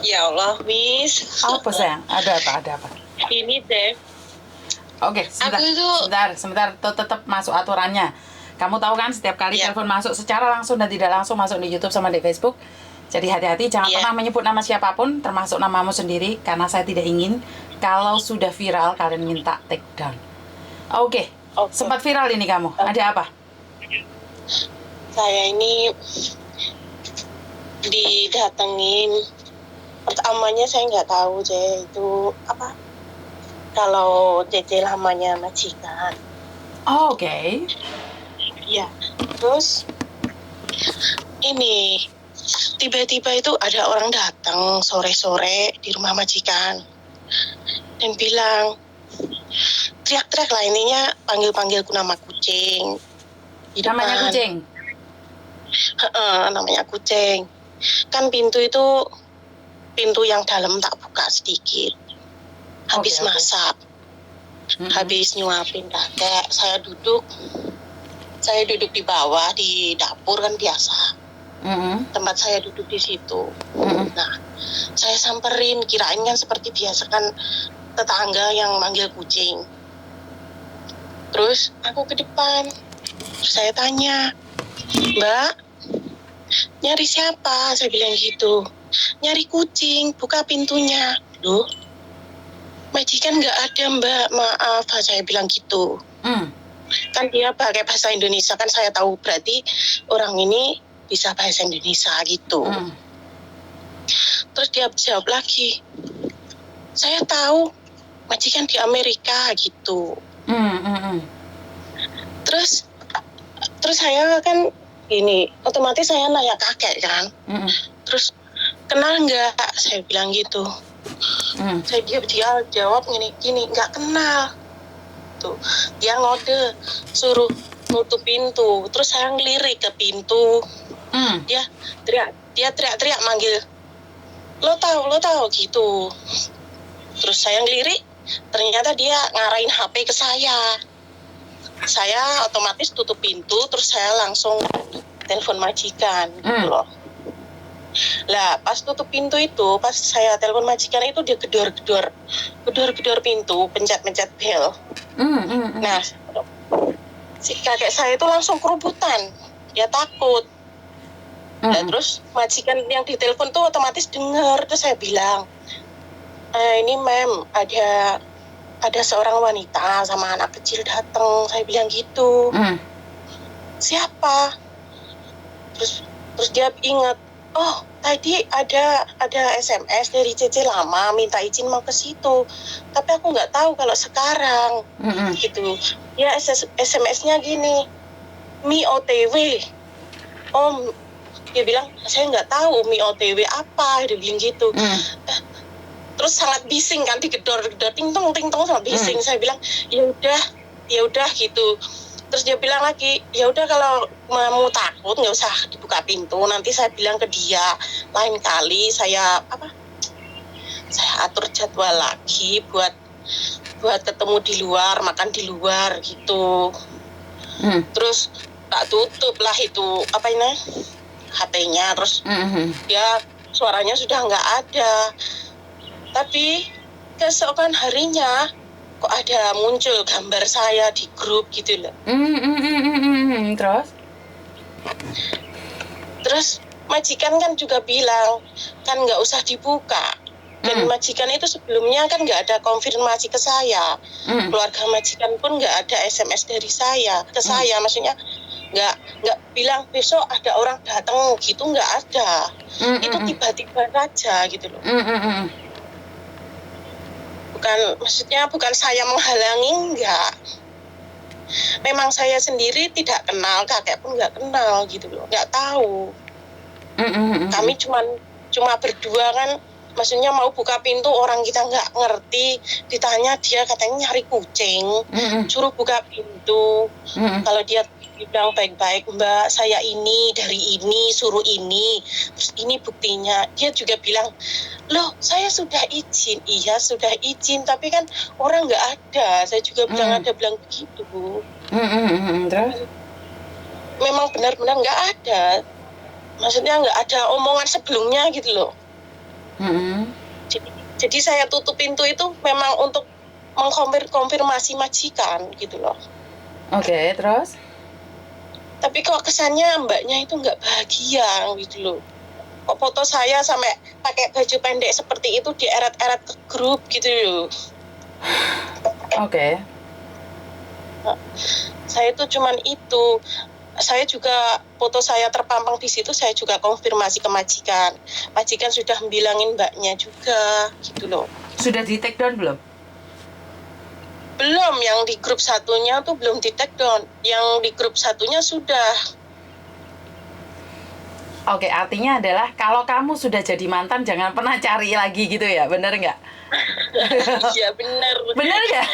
Ya Allah, Miss. Apa sayang? Ada apa? Ini deh. Oke, sebentar. Tetap masuk aturannya. Kamu tahu kan setiap kali telepon masuk secara langsung dan tidak langsung masuk di YouTube sama di Facebook. Jadi hati-hati, jangan pernah menyebut nama siapapun, termasuk namamu sendiri, karena saya tidak ingin kalau sudah viral kalian minta take down. Oke. Sempat viral ini kamu. Ada apa? Saya ini didatengin. Pertamanya saya nggak tahu itu apa. Kalau Cece lamanya majikan. Oke. Ya, terus ini tiba-tiba itu ada orang datang sore-sore di rumah majikan dan bilang, teriak-teriak lah, ininya panggil-panggilku nama kucing. Namanya kucing? Namanya kucing. Kan pintu yang dalam tak buka sedikit. Habis masak, habis nyuapin kakek, saya duduk di bawah di dapur kan biasa. Tempat saya duduk di situ. Nah, saya samperin, kirain kan seperti biasa kan tetangga yang manggil kucing. Terus aku ke depan, terus saya tanya, Mbak, nyari siapa? Saya bilang gitu. Nyari kucing, buka pintunya. Loh, majikan nggak ada, Mbak, maaf, saya bilang gitu. Kan dia pakai bahasa Indonesia, kan saya tahu berarti orang ini bisa bahasa Indonesia gitu. Terus dia jawab lagi, saya tahu majikan di Amerika gitu. Terus saya kan ini otomatis saya nanya kakek kan. Terus kenal nggak? Saya bilang gitu. Dia jawab gini, nggak kenal. Tuh, dia ngode suruh nutup pintu. Terus saya ngelirik ke pintu. Dia teriak-teriak manggil, lo tahu gitu. Terus saya ngelirik, ternyata dia ngarahin HP ke saya. Saya otomatis tutup pintu, terus saya langsung telepon majikan gitu loh. Lah pas tutup pintu itu, pas saya telepon majikan itu dia gedor pintu, pencet bel. Nah, si kakek saya itu langsung kerubutan, dia takut. Nah, terus majikan yang ditelepon tuh otomatis dengar. Terus saya bilang, ini mem, ada seorang wanita sama anak kecil datang. Saya bilang gitu. Siapa? Terus dia ingat, oh tadi ada SMS dari Cece lama minta izin mau ke situ, tapi aku nggak tahu kalau sekarang gitu. Ya SMS-nya gini, Mi OTW. Oh, dia bilang saya nggak tahu Mi OTW apa, dia bilang gitu. Terus sangat bising kan, digedor ting tong sangat bising. Saya bilang ya udah gitu. Terus dia bilang lagi, ya udah kalau mau takut nggak usah dibuka pintu, nanti saya bilang ke dia lain kali saya atur jadwal lagi buat ketemu di luar, makan di luar gitu. Terus tak tutup lah itu HP-nya. Terus dia suaranya sudah nggak ada. Tapi keesokan harinya kok ada muncul gambar saya di grup gitu loh. Terus majikan kan juga bilang kan nggak usah dibuka. Dan majikan itu sebelumnya kan nggak ada konfirmasi ke saya. Keluarga majikan pun nggak ada SMS dari saya ke saya, maksudnya nggak bilang besok ada orang datang gitu, nggak ada. Itu tiba-tiba saja gitu loh. Bukan saya menghalangi, enggak. Memang saya sendiri tidak kenal, kakek pun nggak kenal gitu loh, nggak tahu. Kami cuma berdua kan, maksudnya mau buka pintu, orang kita nggak ngerti, ditanya dia katanya nyari kucing, suruh buka pintu. Kalau dia bilang baik-baik, Mbak, saya ini dari ini, suruh ini, terus ini buktinya. Dia juga bilang, loh saya sudah izin. Iya sudah izin, tapi kan orang nggak ada. Saya juga bilang begitu. Terus? Memang benar-benar nggak ada, maksudnya nggak ada omongan sebelumnya gitu loh. Jadi saya tutup pintu itu memang untuk mengkonfirmasi majikan gitu loh. Oke, terus? Tapi kok kesannya mbaknya itu nggak bahagia gitu loh. Kok foto saya sampai pakai baju pendek seperti itu dieret-eret ke grup gitu loh. Oke. Nah, saya tuh cuman itu. Saya juga foto saya terpampang di situ, saya juga konfirmasi ke majikan. Majikan sudah bilangin mbaknya juga gitu loh. Sudah di take down belum? Belum, yang di grup satunya tuh belum di take down. Yang di grup satunya sudah. Oke, artinya adalah kalau kamu sudah jadi mantan jangan pernah cari lagi gitu ya, bener nggak? Iya bener. Bener nggak?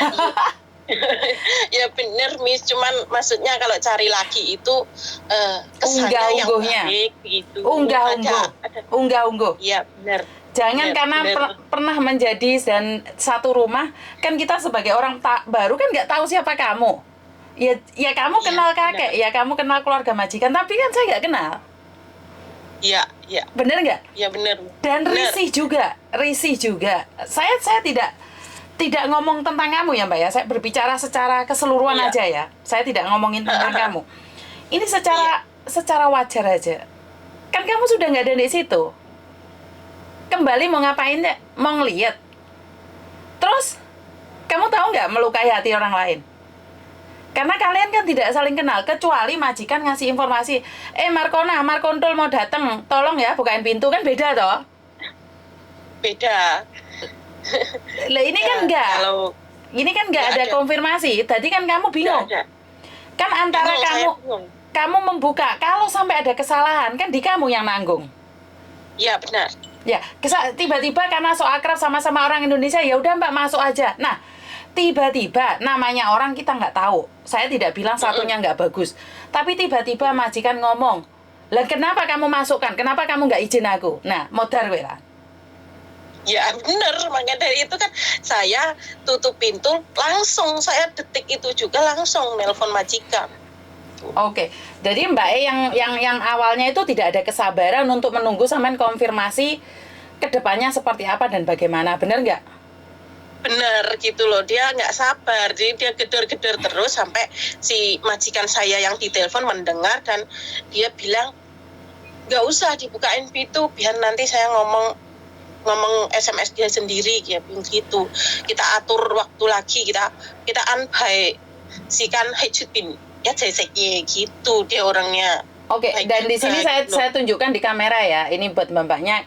Ya bener Miss, cuman maksudnya kalau cari lagi itu kesannya yang baik gitu. Unggah-ungguh. Iya bener. Jangan bener, karena pernah menjadi dan satu rumah, kan kita sebagai orang baru kan nggak tahu siapa kamu. Ya kamu kenal kakek, ya kamu kenal keluarga majikan, tapi kan saya nggak kenal. Iya. Bener nggak? Iya bener. Dan risih juga. Saya tidak ngomong tentang kamu ya Mbak ya, saya berbicara secara keseluruhan aja ya. Saya tidak ngomongin tentang kamu. Ini secara wajar aja. Kan kamu sudah nggak ada di situ. Kembali mau ngapain ya? Mau ngeliat. Terus kamu tahu nggak melukai hati orang lain? Karena kalian kan tidak saling kenal, kecuali majikan ngasih informasi, Markontul mau datang, tolong ya bukain pintu, kan beda toh? Beda. Lah ini kan enggak. Ini kan enggak ada konfirmasi. Tadi kan kamu bingung. Kan antara kamu membuka, kalau sampai ada kesalahan kan di kamu yang nanggung. Iya, benar. Ya, tiba-tiba karena so akrab sama-sama orang Indonesia, ya udah Mbak masuk aja. Nah, tiba-tiba namanya orang kita nggak tahu. Saya tidak bilang satunya nggak bagus. Tapi tiba-tiba majikan ngomong, "Lah kenapa kamu masukkan? Kenapa kamu nggak izin aku?" Nah, modar we lah. Ya benar, makanya dari itu kan saya tutup pintu langsung, saya detik itu juga langsung nelpon majikan. Oke, jadi Mbak E yang awalnya itu tidak ada kesabaran untuk menunggu sampean konfirmasi kedepannya seperti apa dan bagaimana, benar nggak? Benar gitu loh, dia nggak sabar, jadi dia gedor-gedor terus sampai si majikan saya yang ditelepon mendengar dan dia bilang nggak usah dibukain pintu, biar nanti saya ngomong SMS dia sendiri ya begitu. Kita atur waktu lagi, kita anbay sikan hejupin ya ceseknya gitu dia orangnya. Oke, dan di sini saya tunjukkan di kamera ya. Ini buat mbak-mbaknya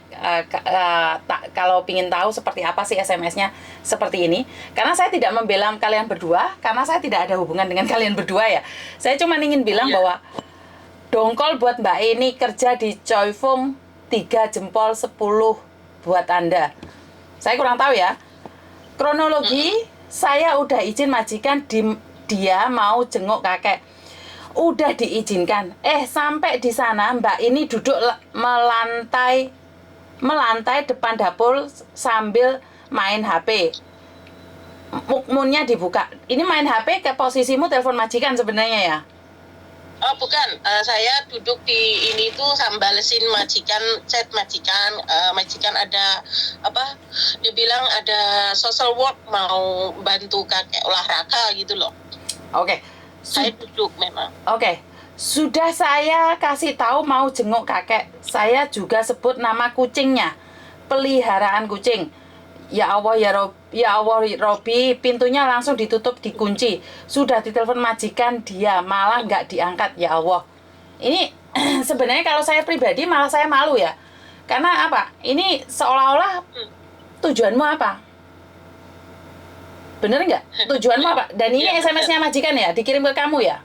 kalau pingin tahu seperti apa sih SMS-nya seperti ini. Karena saya tidak membela kalian berdua, karena saya tidak ada hubungan dengan kalian berdua ya. Saya cuma ingin bilang bahwa dongkol buat Mbak ini kerja di Choifung 3 jempol 10 buat Anda. Saya kurang tahu ya. Kronologi, saya udah izin majikan dia mau jenguk kakek. Udah diizinkan. Sampai di sana Mbak ini duduk melantai depan dapur sambil main HP. Mukmunnya dibuka. Ini main HP ke posisimu telepon majikan sebenarnya ya? Oh bukan, saya duduk di ini tuh balesin majikan, chat majikan, majikan ada apa? Dia bilang ada social work mau bantu kakek olahraga gitu loh. Oke. Saya duduk memang. Oke. Sudah saya kasih tahu mau jenguk kakek, saya juga sebut nama kucingnya, peliharaan kucing. Ya Allah Robi, pintunya langsung ditutup, dikunci. Sudah ditelepon majikan, dia malah nggak diangkat. Ya Allah, ini sebenarnya kalau saya pribadi malah saya malu ya. Karena apa? Ini seolah-olah tujuanmu apa? Bener nggak? Tujuanmu apa? Dan ini SMS-nya majikan ya, dikirim ke kamu ya?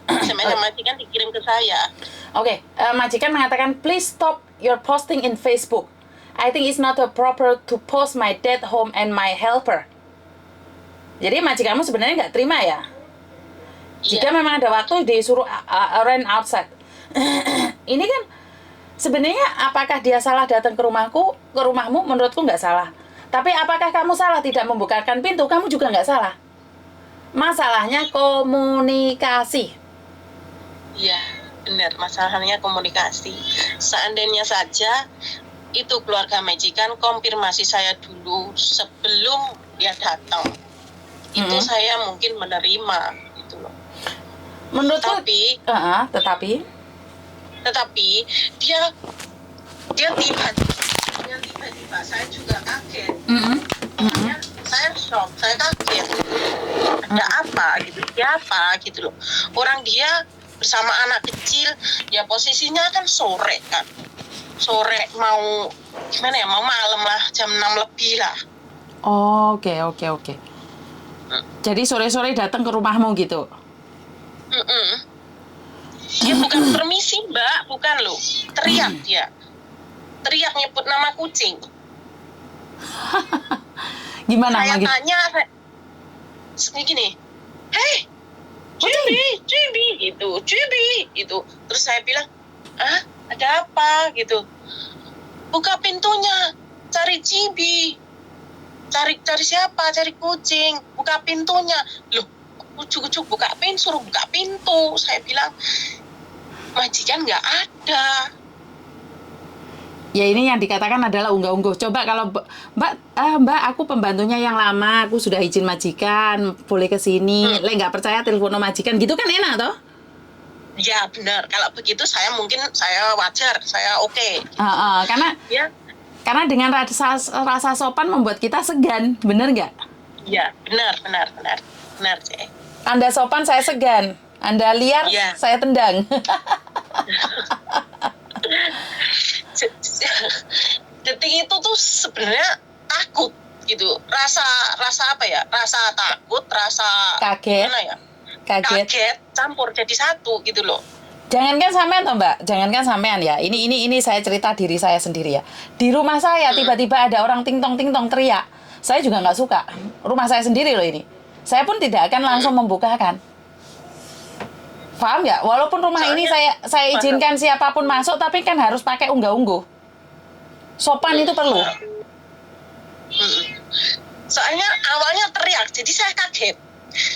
SMS-nya majikan dikirim ke saya. Oke, majikan mengatakan, please stop your posting in Facebook. I think it's not proper to post my dad home and my helper. Jadi majikanmu sebenarnya nggak terima ya? Jika memang ada waktu disuruh rent outside. Ini kan sebenarnya apakah dia salah datang ke rumahmu? Menurutku nggak salah. Tapi apakah kamu salah tidak membukakan pintu? Kamu juga nggak salah. Masalahnya komunikasi. Iya, benar. Masalahnya komunikasi. Seandainya saja itu keluarga majikan konfirmasi saya dulu sebelum dia datang. Itu saya mungkin menerima gitu loh. Menurut tetapi dia tiba-tiba saya juga kaget. Saya shock, saya kaget. Ada apa gitu, siapa gitu loh. Orang dia bersama anak kecil, ya posisinya kan sore kan. Sore mau gimana ya, mau malam lah, jam 6 lebih lah. Oke. Jadi sore-sore datang ke rumahmu gitu? Dia bukan permisi mbak, bukan loh. Teriak dia. Teriak nyebut nama kucing. Gimana? Saya tanya, gini, hei, Cibi, gitu, Cibi, gitu. Terus saya bilang, ada apa, gitu. Buka pintunya, cari Cibi. Cari siapa? Cari kucing. Buka pintunya. Loh, ujuk-ujuk buka pintu, suruh buka pintu. Saya bilang, majikan nggak ada. Ya ini yang dikatakan adalah unggah-ungguh. Coba kalau Mbak, aku pembantunya yang lama, aku sudah izin majikan, boleh ke sini. Nggak percaya telepon majikan, gitu kan enak toh? Ya benar. Kalau begitu saya wajar, saya oke. Karena dengan rasa sopan membuat kita segan, bener nggak? Ya benar, Cek. Anda sopan, saya segan. Anda liar, saya tendang. Detik itu tuh sebenarnya takut gitu, rasa apa ya, rasa takut, rasa kaget, gimana ya, kaget campur jadi satu gitu loh. Jangankan sampean toh Mbak, jangankan sampean ya, ini saya cerita diri saya sendiri ya. Di rumah saya tiba-tiba ada orang ting tong teriak, saya juga nggak suka. Rumah saya sendiri loh ini, saya pun tidak akan langsung membukakan. Paham nggak? Walaupun rumah ini saya izinkan siapapun masuk, tapi kan harus pakai unggah-ungguh. Sopan itu perlu. Soalnya awalnya teriak, jadi saya kaget.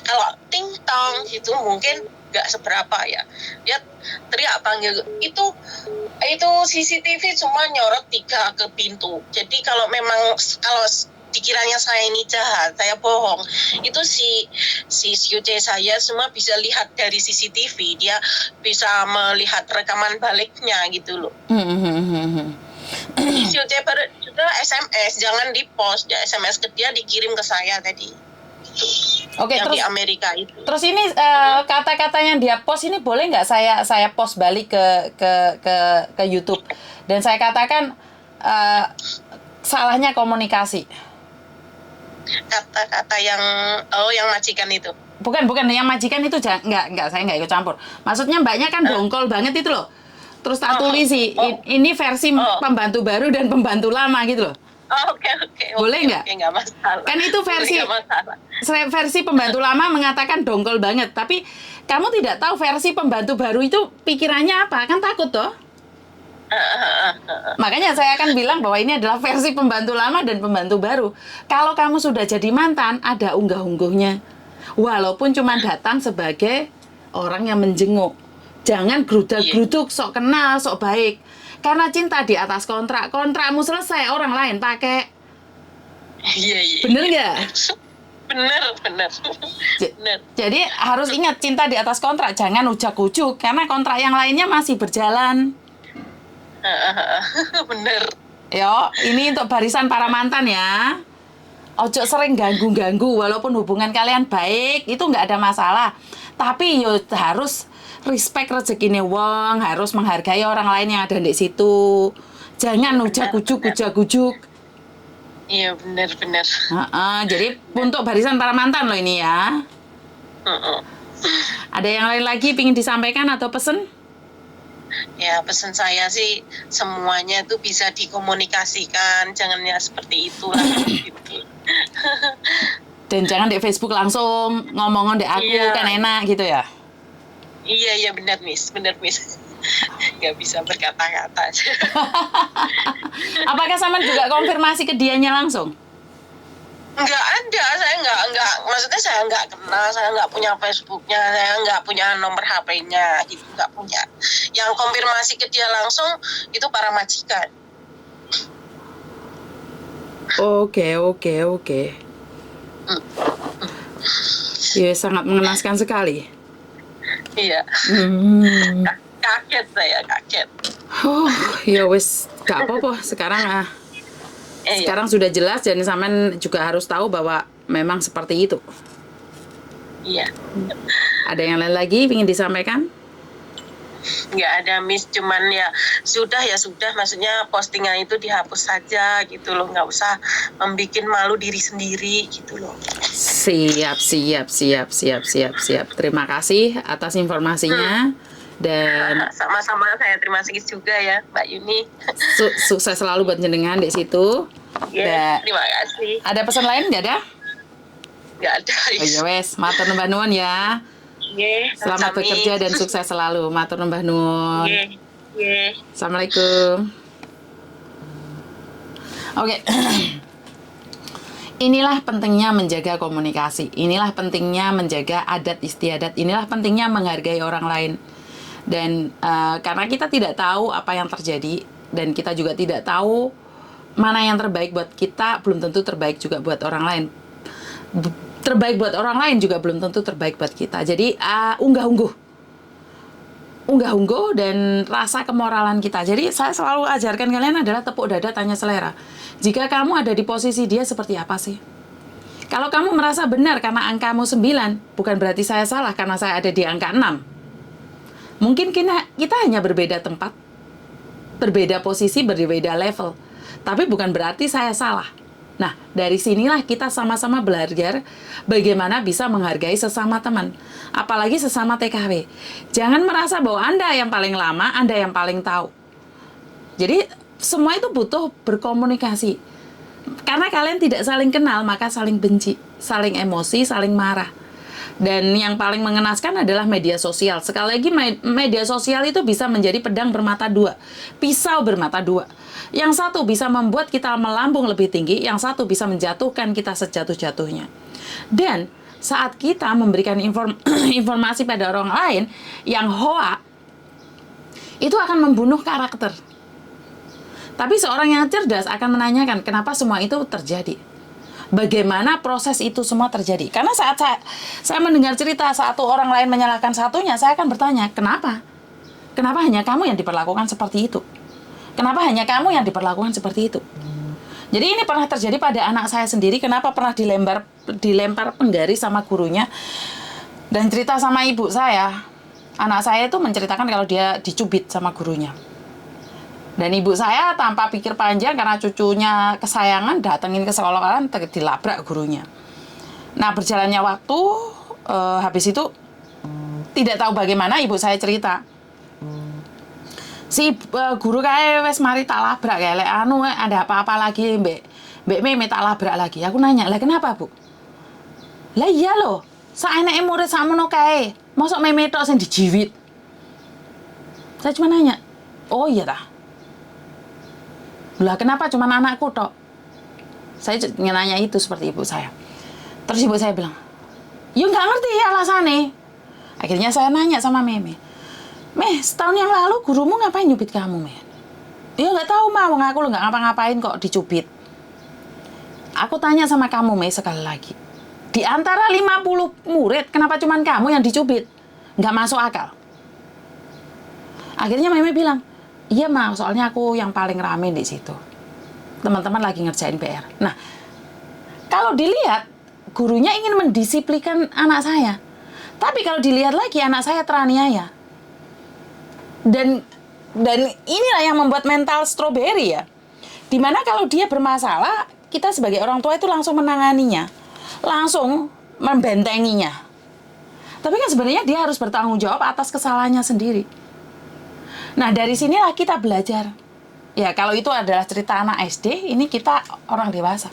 Kalau ting tong gitu mungkin nggak seberapa ya. Dia teriak panggil itu CCTV cuma nyorot 3 ke pintu. Jadi kalau dikiranya saya ini jahat, saya bohong. Itu si Yuce saya semua bisa lihat dari CCTV. Dia bisa melihat rekaman baliknya gitu loh. Si Yuce juga SMS, jangan di post. Ya, SMS ke dia dikirim ke saya tadi. Gitu. Oke, yang terus di Amerika itu. Terus ini kata-kata yang dia post ini boleh nggak saya post balik ke YouTube dan saya katakan salahnya komunikasi. Kata-kata yang majikan itu. Bukan yang majikan itu nggak, saya nggak ikut campur. Maksudnya mbaknya kan dongkol banget itu loh. Terus tak tulis ini versi pembantu baru dan pembantu lama gitu loh. Oke. Boleh nggak? Oke, nggak masalah. Kan itu versi pembantu lama mengatakan dongkol banget, tapi kamu tidak tahu versi pembantu baru itu pikirannya apa, kan takut toh? Makanya saya akan bilang bahwa ini adalah versi pembantu lama dan pembantu baru. Kalau kamu sudah jadi mantan, ada unggah-ungguhnya. Walaupun cuma datang sebagai orang yang menjenguk. Jangan gerudak-geruduk, sok kenal, sok baik. Karena cinta di atas kontrak. Kontrakmu selesai, orang lain pakai. Iya. Bener nggak? Bener. Jadi harus ingat cinta di atas kontrak. Jangan ujak-ujuk. Karena kontrak yang lainnya masih berjalan. Bener. Yo, ini untuk barisan para mantan ya. Ojo sering ganggu-ganggu. Walaupun hubungan kalian baik, itu nggak ada masalah. Tapi yo harus respect rezekine wong, harus menghargai orang lain yang ada di situ. Jangan ujak-ujuk. Iya, benar. Jadi untuk barisan para mantan loh ini ya. Ada yang lain lagi pingin disampaikan atau pesen? Ya, pesan saya sih semuanya itu bisa dikomunikasikan, jangan ya seperti itulah. Gitu. Dan jangan di Facebook langsung ngomong di aku kan enak gitu ya. Iya benar Miss. Nggak bisa berkata-kata. Apakah Saman juga konfirmasi ke dianya langsung? Nggak ada, saya nggak, maksudnya saya nggak kenal, saya nggak punya Facebooknya, saya nggak punya nomor HP-nya, gitu, nggak punya. Yang konfirmasi ke dia langsung itu para majikan. Oke. Ya, sangat mengenaskan sekali. Iya. Kaget saya. Oh, ya wes, gak apa-apa. Sekarang sudah jelas dan sampean juga harus tahu bahwa memang seperti itu. Iya. Ada yang lain lagi ingin disampaikan? Nggak ada, Miss, cuman ya sudah, maksudnya postingan itu dihapus saja gitu loh, nggak usah membuat malu diri sendiri gitu loh. Siap. Terima kasih atas informasinya. Dan sama-sama, saya terima kasih juga ya Mbak Yuni. Sukses selalu buat jenengan di situ. Terima kasih. Ada pesan lain nggak ada? Nggak ada. Oh ya wes, matur nuwun nuwun ya. Selamat bekerja dan sukses selalu. Matur nuwun nuwun. Assalamualaikum. Oke. Inilah pentingnya menjaga komunikasi. Inilah pentingnya menjaga adat istiadat. Inilah pentingnya menghargai orang lain. Dan karena kita tidak tahu apa yang terjadi dan kita juga tidak tahu mana yang terbaik buat kita, belum tentu terbaik juga buat orang lain. Terbaik buat orang lain juga belum tentu terbaik buat kita. Jadi unggah-ungguh dan rasa kemoralan kita. Jadi saya selalu ajarkan kalian adalah tepuk dada, tanya selera. Jika kamu ada di posisi dia, seperti apa sih? Kalau kamu merasa benar karena angkamu 9, bukan berarti saya salah karena saya ada di angka 6. Mungkin kita hanya berbeda tempat, berbeda posisi, berbeda level. Tapi bukan berarti saya salah. Nah, dari sinilah kita sama-sama belajar bagaimana bisa menghargai sesama teman. Apalagi sesama TKW. Jangan merasa bahwa Anda yang paling lama, Anda yang paling tahu. Jadi, semua itu butuh berkomunikasi. Karena kalian tidak saling kenal, maka saling benci, saling emosi, saling marah. Dan yang paling mengenaskan adalah media sosial. Sekali lagi, media sosial itu bisa menjadi pedang bermata dua, pisau bermata dua. Yang satu bisa membuat kita melambung lebih tinggi, yang satu bisa menjatuhkan kita sejatuh-jatuhnya. Dan saat kita memberikan informasi pada orang lain yang hoak, itu akan membunuh karakter. Tapi seorang yang cerdas akan menanyakan kenapa semua itu terjadi. Bagaimana proses itu semua terjadi. Karena saat saya mendengar cerita satu orang lain menyalahkan satunya, saya akan bertanya, kenapa? Kenapa hanya kamu yang diperlakukan seperti itu? Kenapa hanya kamu yang diperlakukan seperti itu? Jadi ini pernah terjadi pada anak saya sendiri. Kenapa pernah dilempar penggaris sama gurunya? Dan cerita sama ibu saya. Anak saya itu menceritakan kalau dia dicubit sama gurunya. Dan ibu saya tanpa pikir panjang karena cucunya kesayangan datengin ke sekolah dilabrak gurunya. Nah, berjalannya waktu habis itu tidak tahu bagaimana ibu saya cerita. Si guru kae wes mari tak labrak kae lek ada apa-apa lagi Mbak Meme tak labrak lagi. Aku nanya, "Lah kenapa, Bu?" "Lah iya loh, saeneke murid sakmono kae, mosok Meme tok sing dijiwit." Saya cuma nanya, "Oh iya tah? Lah kenapa cuma anakku tok?" Saya nanya itu seperti ibu saya. Terus ibu saya bilang, "Ya nggak ngerti ya alasannya." Akhirnya saya nanya sama Meme, "Meh, setahun yang lalu gurumu ngapain nyubit kamu, Meh?" "Ya nggak tahu, Ma, wong aku nggak ngapa-ngapain kok dicubit." Aku tanya sama kamu, Meh, sekali lagi. Di antara 50 murid, kenapa cuma kamu yang dicubit? Nggak masuk akal. Akhirnya Meme bilang, "Iya, Ma, soalnya aku yang paling rame di situ. Teman-teman lagi ngerjain PR." Nah, kalau dilihat, gurunya ingin mendisiplinkan anak saya. Tapi kalau dilihat lagi, anak saya teraniaya. Dan inilah yang membuat mental stroberi ya. Dimana kalau dia bermasalah, kita sebagai orang tua itu langsung menanganinya. Langsung membentenginya. Tapi kan sebenarnya dia harus bertanggung jawab atas kesalahannya sendiri. Nah, dari sinilah kita belajar. Ya, kalau itu adalah cerita anak SD, ini kita orang dewasa.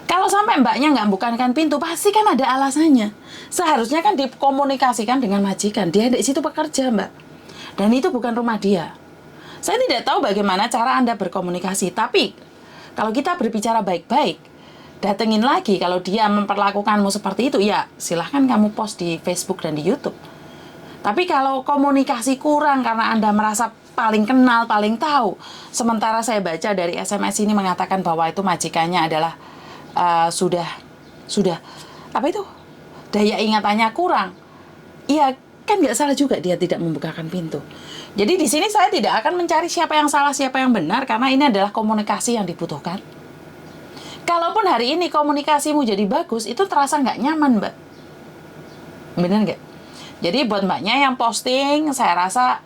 Kalau sampai mbaknya nggak bukakan pintu, pasti kan ada alasannya. Seharusnya kan dikomunikasikan dengan majikan. Dia di situ bekerja, Mbak. Dan itu bukan rumah dia. Saya tidak tahu bagaimana cara Anda berkomunikasi, tapi kalau kita berbicara baik-baik, datengin lagi kalau dia memperlakukanmu seperti itu, ya silahkan kamu post di Facebook dan di YouTube. Tapi kalau komunikasi kurang karena Anda merasa paling kenal, paling tahu. Sementara saya baca dari SMS ini mengatakan bahwa itu majikannya adalah sudah apa itu? Daya ingatannya kurang. Iya, kan nggak salah juga dia tidak membukakan pintu. Jadi di sini saya tidak akan mencari siapa yang salah, siapa yang benar, karena ini adalah komunikasi yang dibutuhkan. Kalaupun hari ini komunikasimu jadi bagus, itu terasa nggak nyaman, Mbak. Benar nggak? Jadi buat Mbaknya yang posting, saya rasa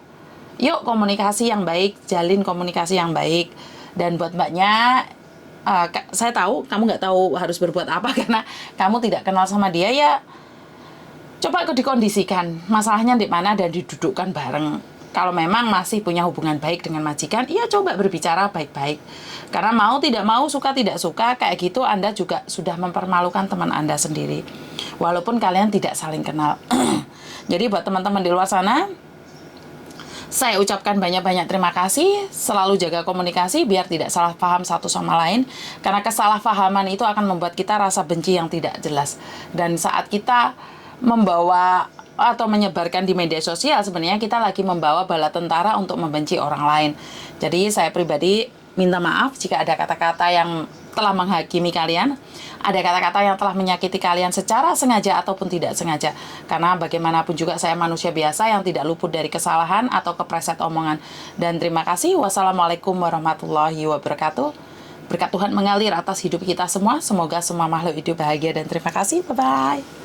yuk komunikasi yang baik, jalin komunikasi yang baik. Dan buat Mbaknya, saya tahu kamu nggak tahu harus berbuat apa karena kamu tidak kenal sama dia, ya coba dikondisikan masalahnya di mana dan didudukkan bareng. Kalau memang masih punya hubungan baik dengan majikan, iya coba berbicara baik-baik. Karena mau tidak mau, suka tidak suka, kayak gitu Anda juga sudah mempermalukan teman Anda sendiri. Walaupun kalian tidak saling kenal. Jadi buat teman-teman di luar sana, saya ucapkan banyak-banyak terima kasih. Selalu jaga komunikasi biar tidak salah paham satu sama lain. Karena kesalahpahaman itu akan membuat kita rasa benci yang tidak jelas. Dan saat kita membawa atau menyebarkan di media sosial, sebenarnya kita lagi membawa bala tentara untuk membenci orang lain. Jadi saya pribadi minta maaf jika ada kata-kata yang telah menghakimi kalian, ada kata-kata yang telah menyakiti kalian secara sengaja ataupun tidak sengaja. Karena bagaimanapun juga saya manusia biasa yang tidak luput dari kesalahan atau kepreset omongan. Dan terima kasih. Wassalamualaikum warahmatullahi wabarakatuh. Berkat Tuhan mengalir atas hidup kita semua. Semoga semua makhluk hidup bahagia dan terima kasih. Bye-bye.